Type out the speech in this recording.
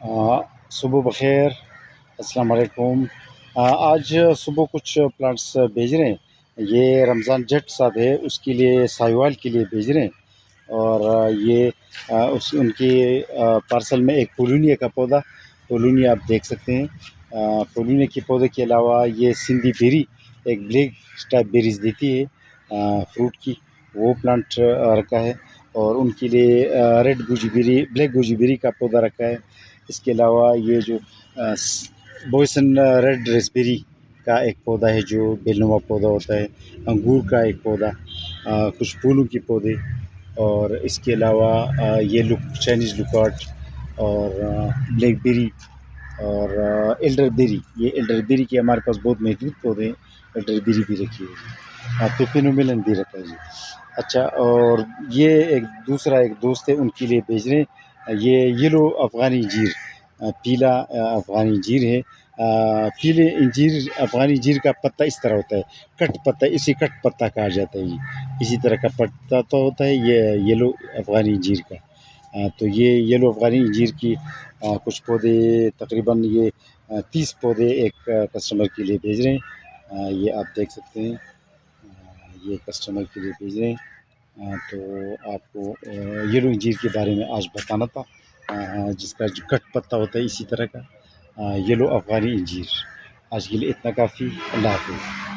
صبح بخیر، السلام علیکم۔ آج صبح کچھ پلانٹس بھیج رہے ہیں، یہ رمضان جٹ صاحب ہے، اس کے لیے سائیوال کے لیے بھیج رہے ہیں۔ اور یہ ان کی پارسل میں ایک پولونیا کا پودا، پولونیا آپ دیکھ سکتے ہیں۔ پولونیا کے پودے کے علاوہ یہ سندھی بیری، ایک بلیک ٹائپ بیریز دیتی ہے فروٹ کی، وہ پلانٹ رکھا ہے۔ اور ان کے لیے ریڈ گوجی بیری، بلیک گوجی بیری کا پودا رکھا ہے۔ اس کے علاوہ یہ جو بوئسن ریڈ ریسبیری کا ایک پودا ہے جو بیل نما پودا ہوتا ہے، انگور کا ایک پودا، کچھ پھولوں کے پودے، اور اس کے علاوہ یہ چائنیز لوکارٹ اور بلیک بیری اور ایلڈر بیری۔ یہ ایلڈر بیری کے ہمارے پاس بہت محدود پودے ہیں، ایلڈر بیری بھی رکھی ہے، پیپینومیلن بھی رکھا ہے جی۔ اچھا، اور یہ ایک دوسرا ایک دوست ہے، ان کے لیے بھیج رہے ہیں، یہ یلو افغانی انجیر، پیلا افغانی انجیر ہے۔ پیلے انجیر، افغانی انجیر کا پتا اس طرح ہوتا ہے، کٹ پتا، اسے کٹ پتا کہا جاتا ہے جی۔ اسی طرح کا پتا تو ہوتا ہے یہ یلو افغانی انجیر کا۔ تو یہ یلو افغانی انجیر کی کچھ پودے، تقریباً یہ 30 پودے ایک کسٹمر کے لیے بھیج رہے ہیں، یہ آپ دیکھ سکتے ہیں، یہ کسٹمر کے لیے بھیج رہے ہیں۔ تو آپ کو یلو انجیر کے بارے میں آج بتانا تھا، جس کا جو کٹ پتا ہوتا ہے اسی طرح کا یلو افغانی انجیر۔ آج کے لیے اتنا کافی، اللہ حافظ۔